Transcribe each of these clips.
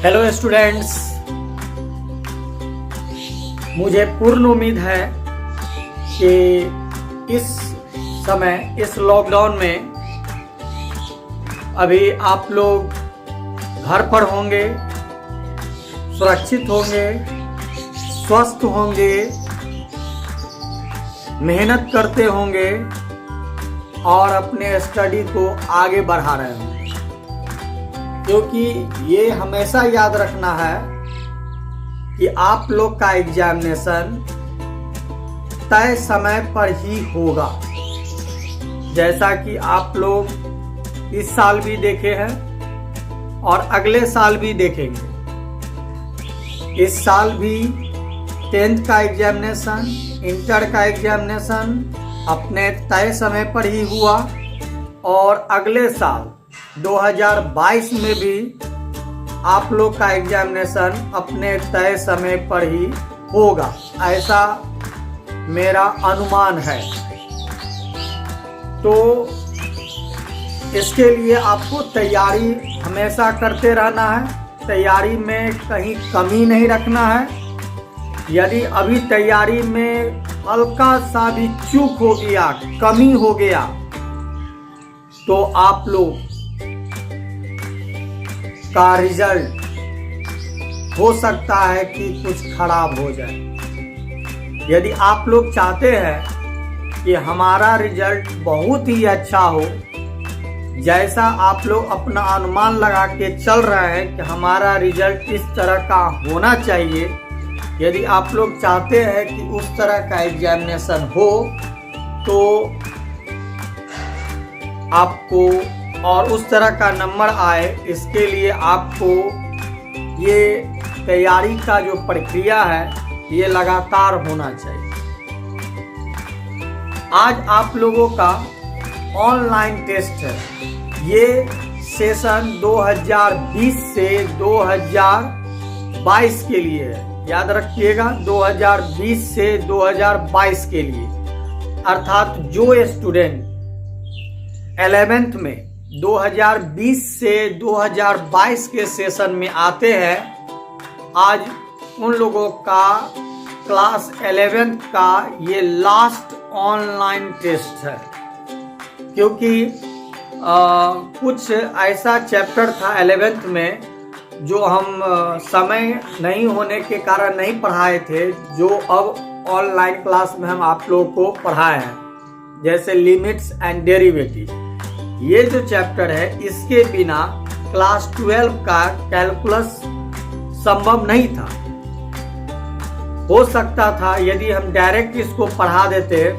Hello students, मुझे पूर्ण उम्मीद है कि इस समय इस लॉकडाउन में अभी आप लोग घर पर होंगे, सुरक्षित होंगे, स्वस्थ होंगे, मेहनत करते होंगे और अपने स्टडी को आगे बढ़ा रहे होंगे। क्योंकि ये हमेशा याद रखना है कि आप लोग का एग्जामिनेशन तय समय पर ही होगा। जैसा कि आप लोग इस साल भी देखे हैं और अगले साल भी देखेंगे। इस साल भी 10th का एग्जामिनेशन, इंटर का एग्जामिनेशन अपने तय समय पर ही हुआ और अगले साल 2022 में भी आप लोग का एग्जामिनेशन अपने तय समय पर ही होगा, ऐसा मेरा अनुमान है। तो इसके लिए आपको तैयारी हमेशा करते रहना है, तैयारी में कहीं कमी नहीं रखना है। यदि अभी तैयारी में हल्का सा भी चूक हो गया, कमी हो गया, तो आप लोग का रिजल्ट हो सकता है कि कुछ खराब हो जाए। यदि आप लोग चाहते हैं कि हमारा रिजल्ट बहुत ही अच्छा हो, जैसा आप लोग अपना अनुमान लगा के चल रहे हैं कि हमारा रिजल्ट इस तरह का होना चाहिए, यदि आप लोग चाहते हैं कि उस तरह का एग्जामिनेशन हो, तो आपको और उस तरह का नंबर आए, इसके लिए आपको ये तैयारी का जो प्रक्रिया है ये लगातार होना चाहिए। आज आप लोगों का ऑनलाइन टेस्ट है। ये सेशन 2020 से 2022 के लिए है, याद रखिएगा, 2020 से 2022 के लिए। अर्थात जो स्टूडेंट 11th में 2020 से 2022 के सेशन में आते हैं, आज उन लोगों का क्लास 11th का ये लास्ट ऑनलाइन टेस्ट है। क्योंकि कुछ ऐसा चैप्टर था 11th में जो हम समय नहीं होने के कारण नहीं पढ़ाए थे, जो अब ऑनलाइन क्लास में हम आप लोगों को पढ़ाए हैं, जैसे लिमिट्स एंड डेरिवेटिव। ये जो चैप्टर है, इसके बिना क्लास 12 का कैलकुलस संभव नहीं था। हो सकता था यदि हम डायरेक्ट इसको पढ़ा देते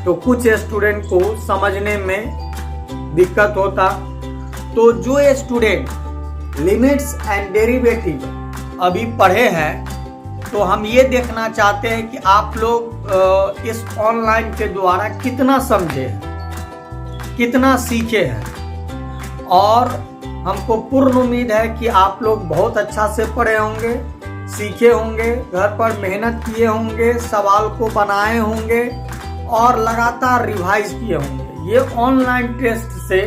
तो कुछ स्टूडेंट को समझने में दिक्कत होता। तो जो स्टूडेंट लिमिट्स एंड डेरिवेटिव अभी पढ़े हैं, तो हम ये देखना चाहते हैं कि आप लोग इस ऑनलाइन के द्वारा कितना समझे हैं, कितना सीखे हैं। और हमको पूर्ण उम्मीद है कि आप लोग बहुत अच्छा से पढ़े होंगे, सीखे होंगे, घर पर मेहनत किए होंगे, सवाल को बनाए होंगे और लगातार रिवाइज किए होंगे। ये ऑनलाइन टेस्ट से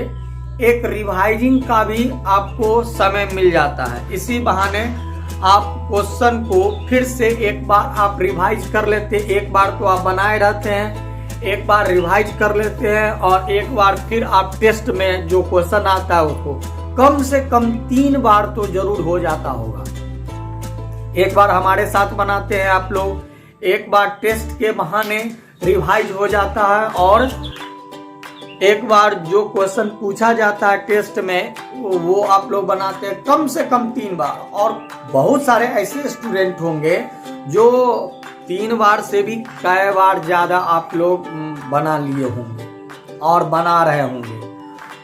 एक रिवाइजिंग का भी आपको समय मिल जाता है। इसी बहाने आप क्वेश्चन को फिर से एक बार आप रिवाइज कर लेते, एक बार तो आप बनाए रहते हैं, एक बार रिवाइज कर लेते हैं और एक बार फिर आप टेस्ट में जो क्वेश्चन आता है उसको कम से कम 3 बार तो जरूर हो जाता होगा। एक बार हमारे साथ बनाते हैं आप लोग, एक बार टेस्ट के बहाने रिवाइज हो जाता है और एक बार जो क्वेश्चन पूछा जाता है टेस्ट में वो आप लोग बनाते हैं कम से कम 3 बार। और बहुत सारे ऐसे स्टूडेंट होंगे जो 3 बार से भी कई बार ज्यादा आप लोग बना लिए होंगे और बना रहे होंगे।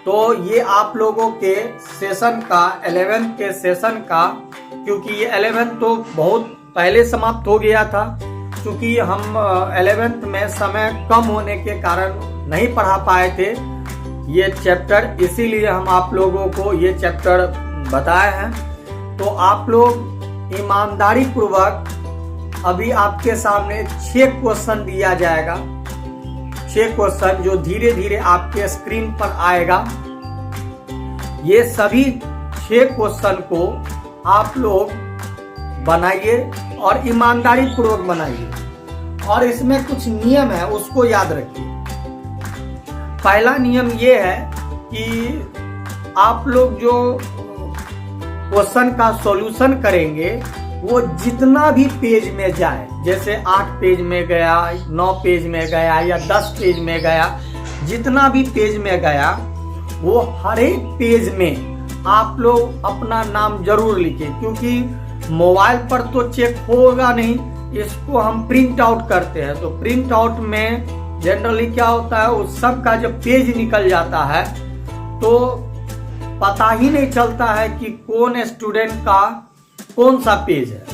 तो ये आप लोगों के सेशन का 11th के सेशन का, क्योंकि ये 11th तो बहुत पहले समाप्त हो गया था, क्योंकि हम 11th में समय कम होने के कारण नहीं पढ़ा पाए थे ये चैप्टर, इसीलिए हम आप लोगों को ये चैप्टर बताए हैं। तो आप लोग ईमानदारी पूर्वक, अभी आपके सामने 6 क्वेश्चन दिया जाएगा, 6 क्वेश्चन जो धीरे धीरे आपके स्क्रीन पर आएगा। ये सभी 6 क्वेश्चन को आप लोग बनाइए और ईमानदारी पूर्वक बनाइए, और इसमें कुछ नियम है उसको याद रखिए। पहला नियम ये है कि आप लोग जो क्वेश्चन का सॉल्यूशन करेंगे वो जितना भी पेज में जाए, जैसे 8 पेज में गया, 9 पेज में गया या 10 पेज में गया, जितना भी पेज में गया वो हर एक पेज में आप लोग अपना नाम जरूर लिखिए, क्योंकि मोबाइल पर तो चेक होगा नहीं, इसको हम प्रिंट आउट करते हैं। तो प्रिंट आउट में जनरली क्या होता है, उस सब का जब पेज निकल जाता है तो पता ही नहीं चलता है कि कौन स्टूडेंट का कौन सा पेज है।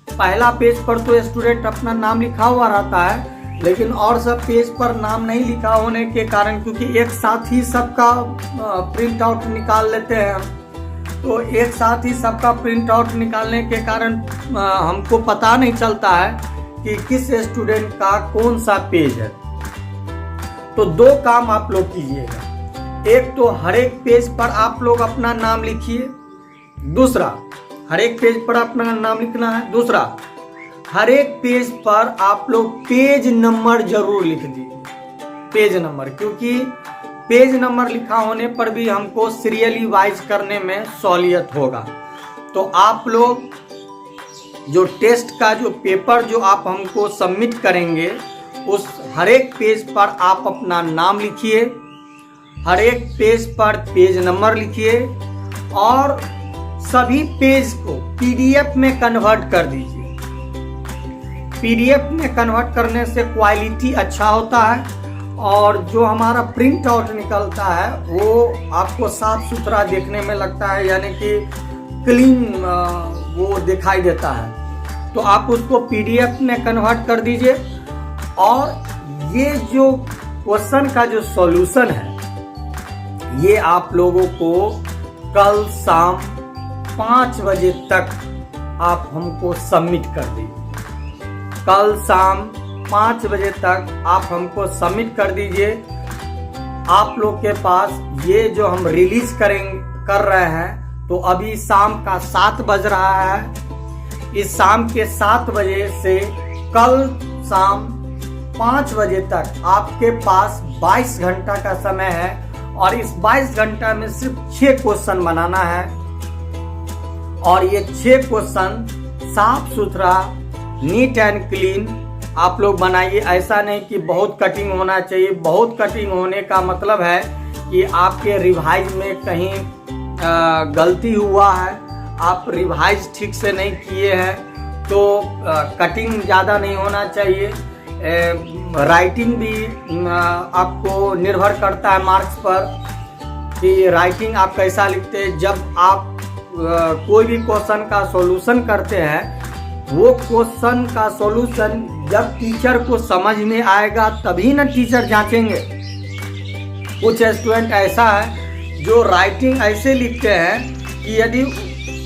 पहला पेज पर तो स्टूडेंट अपना नाम लिखा हुआ रहता है, लेकिन और सब पेज पर नाम नहीं लिखा होने के कारण, क्योंकि एक साथ ही सबका प्रिंट आउट निकाल लेते हैं हम, तो एक साथ ही सबका प्रिंट आउट निकालने के कारण हमको पता नहीं चलता है कि किस स्टूडेंट का कौन सा पेज है। तो 2 काम आप लोग कीजिएगा, एक तो हर एक पेज पर आप लोग अपना नाम लिखिए, दूसरा हर एक पेज पर अपना नाम लिखना है, दूसरा हर एक पेज पर आप लोग पेज नंबर जरूर लिख दीजिए, पेज नंबर, क्योंकि पेज नंबर लिखा होने पर भी हमको सीरियली वाइज करने में सहूलियत होगा। तो आप लोग जो टेस्ट का जो पेपर जो आप हमको सबमिट करेंगे, उस हर एक पेज पर आप अपना नाम लिखिए, हर एक पेज पर पेज नंबर लिखिए, और सभी पेज को पीडीएफ में कन्वर्ट कर दीजिए। पीडीएफ में कन्वर्ट करने से क्वालिटी अच्छा होता है, और जो हमारा प्रिंट आउट निकलता है वो आपको साफ सुथरा देखने में लगता है, यानी कि क्लीन वो दिखाई देता है। तो आप उसको पीडीएफ में कन्वर्ट कर दीजिए, और ये जो क्वेश्चन का जो सॉल्यूशन है ये आप लोगों को कल शाम 5 बजे तक आप हमको सबमिट कर दीजिए। कल शाम 5 बजे तक आप हमको सबमिट कर दीजिए। आप लोग के पास ये जो हम रिलीज कर रहे हैं, तो अभी शाम का 7 बज रहा है। इस शाम के 7 बजे से कल शाम 5 बजे तक आपके पास 22 घंटा का समय है, और इस 22 घंटा में सिर्फ 6 क्वेश्चन बनाना है, और ये 6 क्वेश्चन साफ सुथरा नीट एंड क्लीन आप लोग बनाइए। ऐसा नहीं कि बहुत कटिंग होना चाहिए। बहुत कटिंग होने का मतलब है कि आपके रिवाइज में कहीं गलती हुआ है, आप रिवाइज ठीक से नहीं किए हैं, तो कटिंग ज़्यादा नहीं होना चाहिए। राइटिंग भी आपको निर्भर करता है मार्क्स पर कि राइटिंग आप कैसा लिखते हैं। जब आप कोई भी क्वेश्चन का सॉल्यूशन करते हैं, वो क्वेश्चन का सॉल्यूशन जब टीचर को समझ में आएगा तभी ना टीचर जांचेंगे। कुछ स्टूडेंट ऐसा है जो राइटिंग ऐसे लिखते हैं कि यदि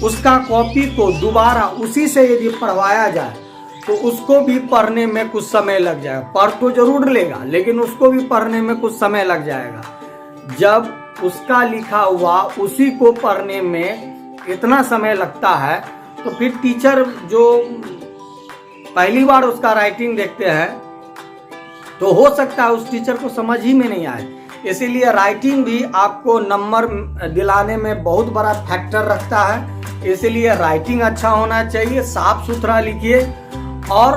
उसका कॉपी को दोबारा उसी से यदि पढ़वाया जाए तो उसको भी पढ़ने में कुछ समय लग जाएगा। पढ़ तो जरूर लेगा, लेकिन उसको भी पढ़ने में कुछ समय लग जाएगा। जब उसका लिखा हुआ उसी को पढ़ने में इतना समय लगता है, तो फिर टीचर जो पहली बार उसका राइटिंग देखते हैं, तो हो सकता है उस टीचर को समझ ही में नहीं आए। इसीलिए राइटिंग भी आपको नंबर दिलाने में बहुत बड़ा फैक्टर रखता है। इसीलिए राइटिंग अच्छा होना चाहिए, साफ सुथरा लिखिए, और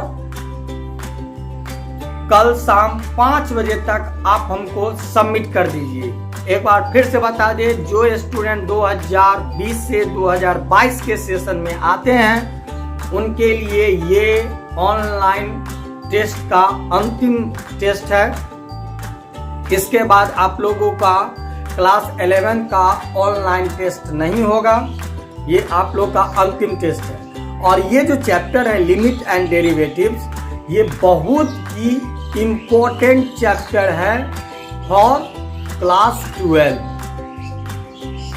कल शाम 5 बजे तक आप हमको सबमिट कर दीजिए। एक बार फिर से बता दें, जो स्टूडेंट 2020 से 2022 के सेशन में आते हैं उनके लिए ये ऑनलाइन टेस्ट का अंतिम टेस्ट है। इसके बाद आप लोगों का क्लास 11 का ऑनलाइन टेस्ट नहीं होगा, ये आप लोग का अंतिम टेस्ट है। और ये जो चैप्टर है लिमिट एंड डेरिवेटिव्स, ये बहुत ही इम्पोर्टेंट चैप्टर है फॉर क्लास 12।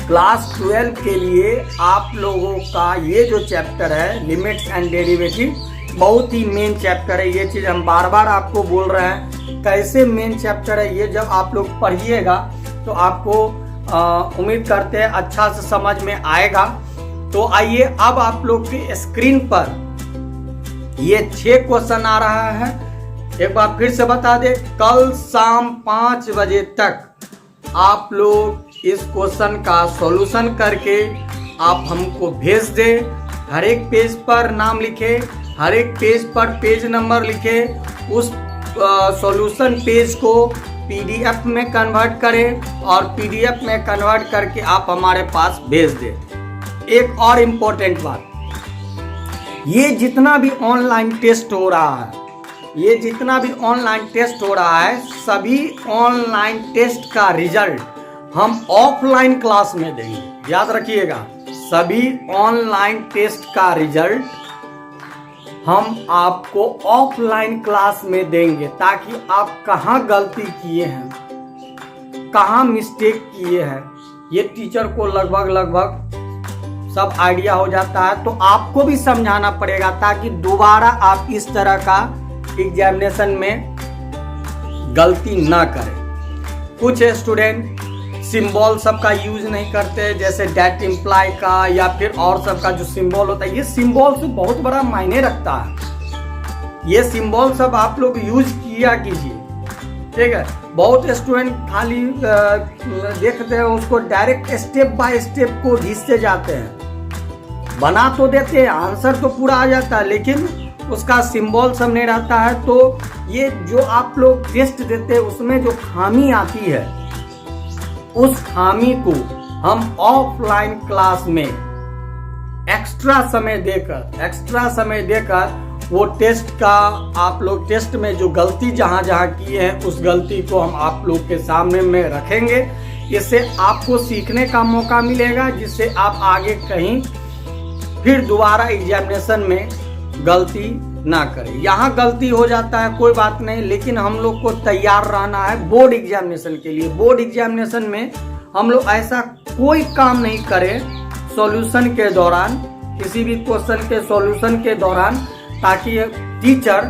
क्लास 12 के लिए आप लोगों का ये जो चैप्टर है लिमिट्स एंड डेरिवेटिव बहुत ही मेन चैप्टर है। ये चीज़ हम बार बार आपको बोल रहे हैं, कैसे मेन चैप्टर है ये जब आप लोग पढ़िएगा तो आपको उम्मीद करते हैं अच्छा से समझ में आएगा। तो आइए अब आप लोग की स्क्रीन पर ये 6 क्वेश्चन आ रहा है। एक बार फिर से बता दे, कल शाम 5 बजे तक आप लोग इस क्वेश्चन का सॉल्यूशन करके आप हमको भेज दे। हर एक पेज पर नाम लिखे, हर एक पेज पर पेज नंबर लिखे, उस सॉल्यूशन पेज को पीडीएफ में कन्वर्ट करें और पीडीएफ में कन्वर्ट करके आप हमारे पास भेज दें। एक और इम्पोर्टेंट बात, ये जितना भी ऑनलाइन टेस्ट हो रहा है, ये जितना भी ऑनलाइन टेस्ट हो रहा है, सभी ऑनलाइन टेस्ट का रिजल्ट हम ऑफलाइन क्लास में देंगे। याद रखिएगा, सभी ऑनलाइन टेस्ट का रिजल्ट हम आपको ऑफलाइन क्लास में देंगे, ताकि आप कहाँ गलती किए हैं, कहाँ मिस्टेक किए हैं, ये टीचर को लगभग सब आइडिया हो जाता है। तो आपको भी समझाना पड़ेगा ताकि दोबारा आप इस तरह का एग्जामिनेशन में गलती ना करें। कुछ स्टूडेंट सिंबल सबका यूज नहीं करते, जैसे डेट इम्प्लाई का या फिर और सबका जो सिंबल होता है, ये सिंबल से बहुत बड़ा मायने रखता है। ये सिंबल सब आप लोग यूज किया कीजिए, ठीक है। बहुत स्टूडेंट खाली देखते हैं, उसको डायरेक्ट स्टेप बाय स्टेप को घिसते जाते हैं, बना तो देते हैं, आंसर तो पूरा आ जाता है, लेकिन उसका सिंबल सब नहीं रहता है। तो ये जो आप लोग टेस्ट देते हैं उसमें जो खामी आती है, उस खामी को हम ऑफलाइन क्लास में एक्स्ट्रा समय देकर वो टेस्ट का आप लोग टेस्ट में जो गलती जहां किए हैं, उस गलती को हम आप लोग के सामने में रखेंगे। इससे आपको सीखने का मौका मिलेगा, जिससे आप आगे कहीं फिर दोबारा एग्जामिनेशन में गलती ना करें। यहाँ गलती हो जाता है कोई बात नहीं, लेकिन हम लोग को तैयार रहना है बोर्ड एग्जामिनेशन के लिए। बोर्ड एग्जामिनेशन में हम लोग ऐसा कोई काम नहीं करें सॉल्यूशन के दौरान, किसी भी क्वेश्चन के सॉल्यूशन के दौरान, ताकि टीचर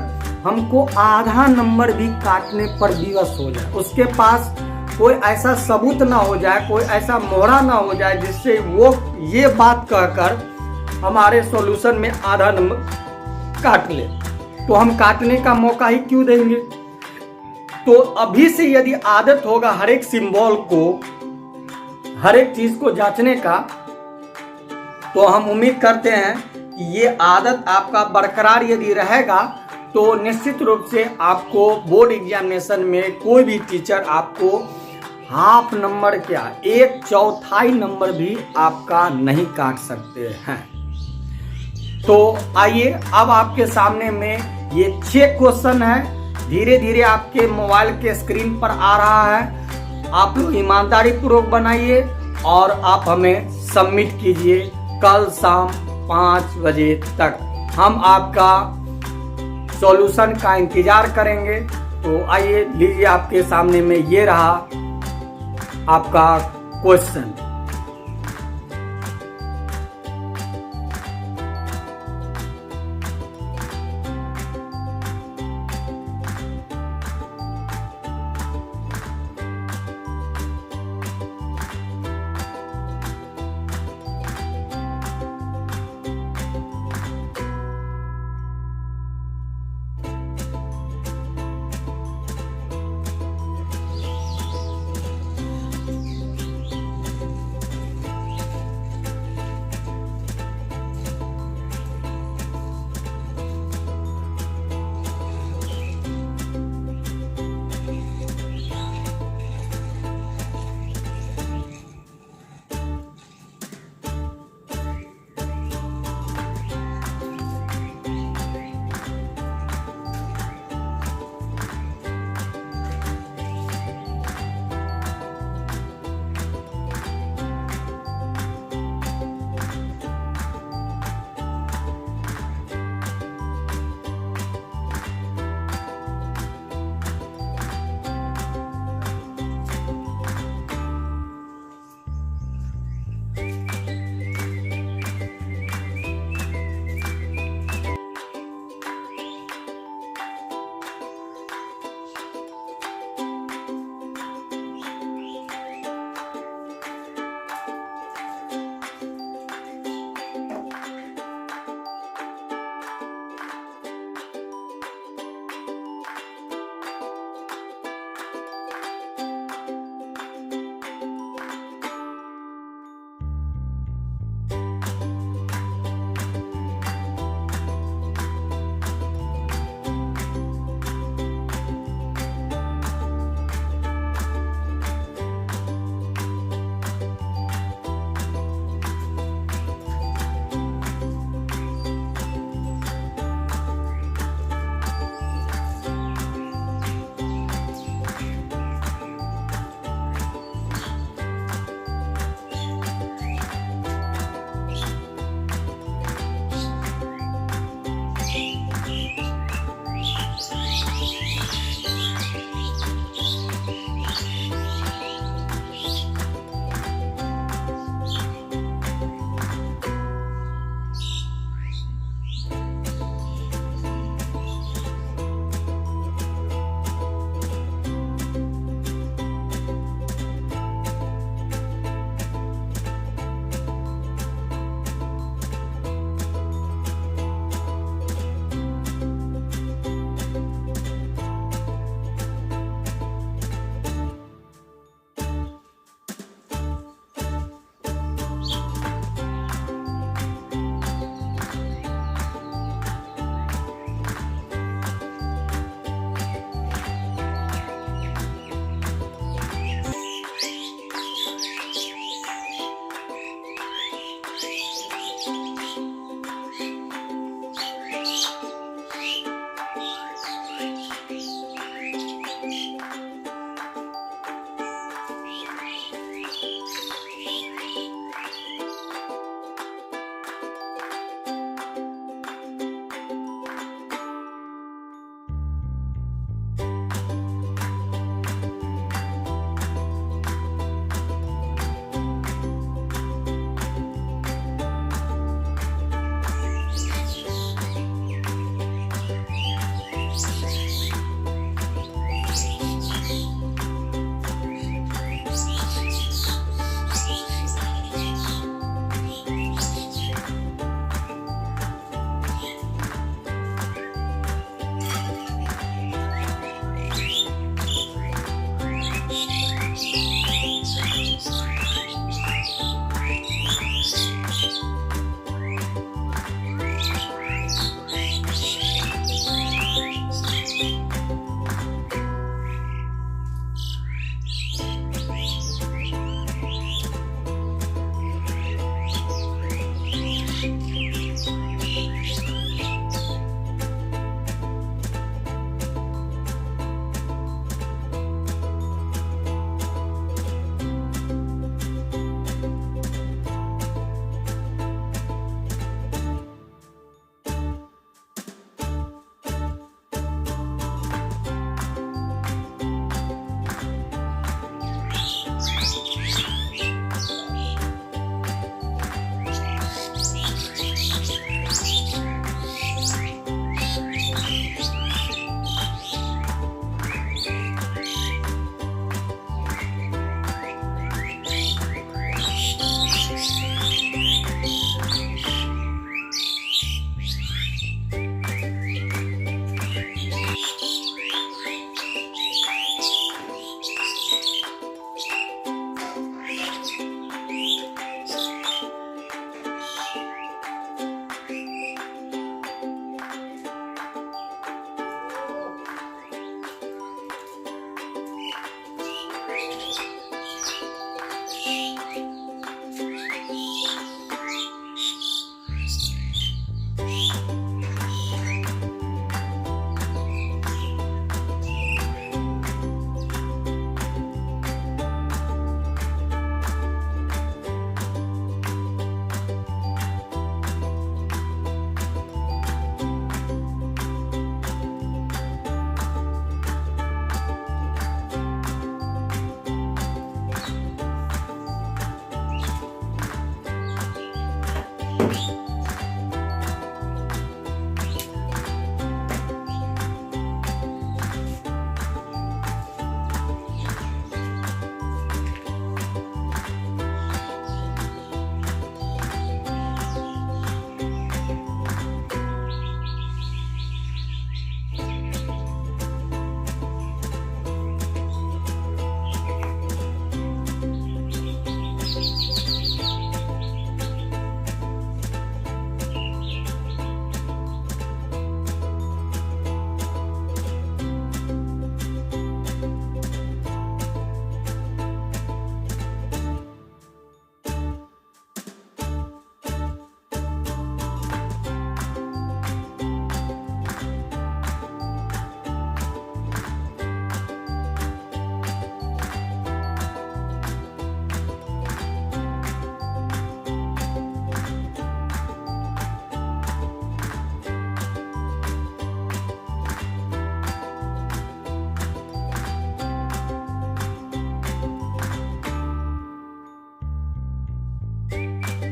हमको आधा नंबर भी काटने पर विवश हो जाए, उसके पास कोई ऐसा सबूत ना हो जाए, कोई ऐसा मोहरा ना हो जाए जिससे वो ये बात कहकर हमारे सॉल्यूशन में आधा नंबर काट ले। तो हम काटने का मौका ही क्यों देंगे। तो अभी से यदि आदत होगा हर एक सिंबल को, हर एक चीज को जांचने का, तो हम उम्मीद करते हैं कि ये आदत आपका बरकरार यदि रहेगा, तो निश्चित रूप से आपको बोर्ड एग्जामिनेशन में कोई भी टीचर आपको हाफ नंबर क्या 1/4 नंबर भी आपका नहीं काट सकते हैं। तो आइए अब आपके सामने में ये 6 क्वेश्चन है, धीरे धीरे आपके मोबाइल के स्क्रीन पर आ रहा है। आप लोग ईमानदारी पूर्वक बनाइए और आप हमें सबमिट कीजिए। कल शाम 5 बजे तक हम आपका सॉल्यूशन का इंतजार करेंगे। तो आइए लीजिए, आपके सामने में ये रहा आपका क्वेश्चन।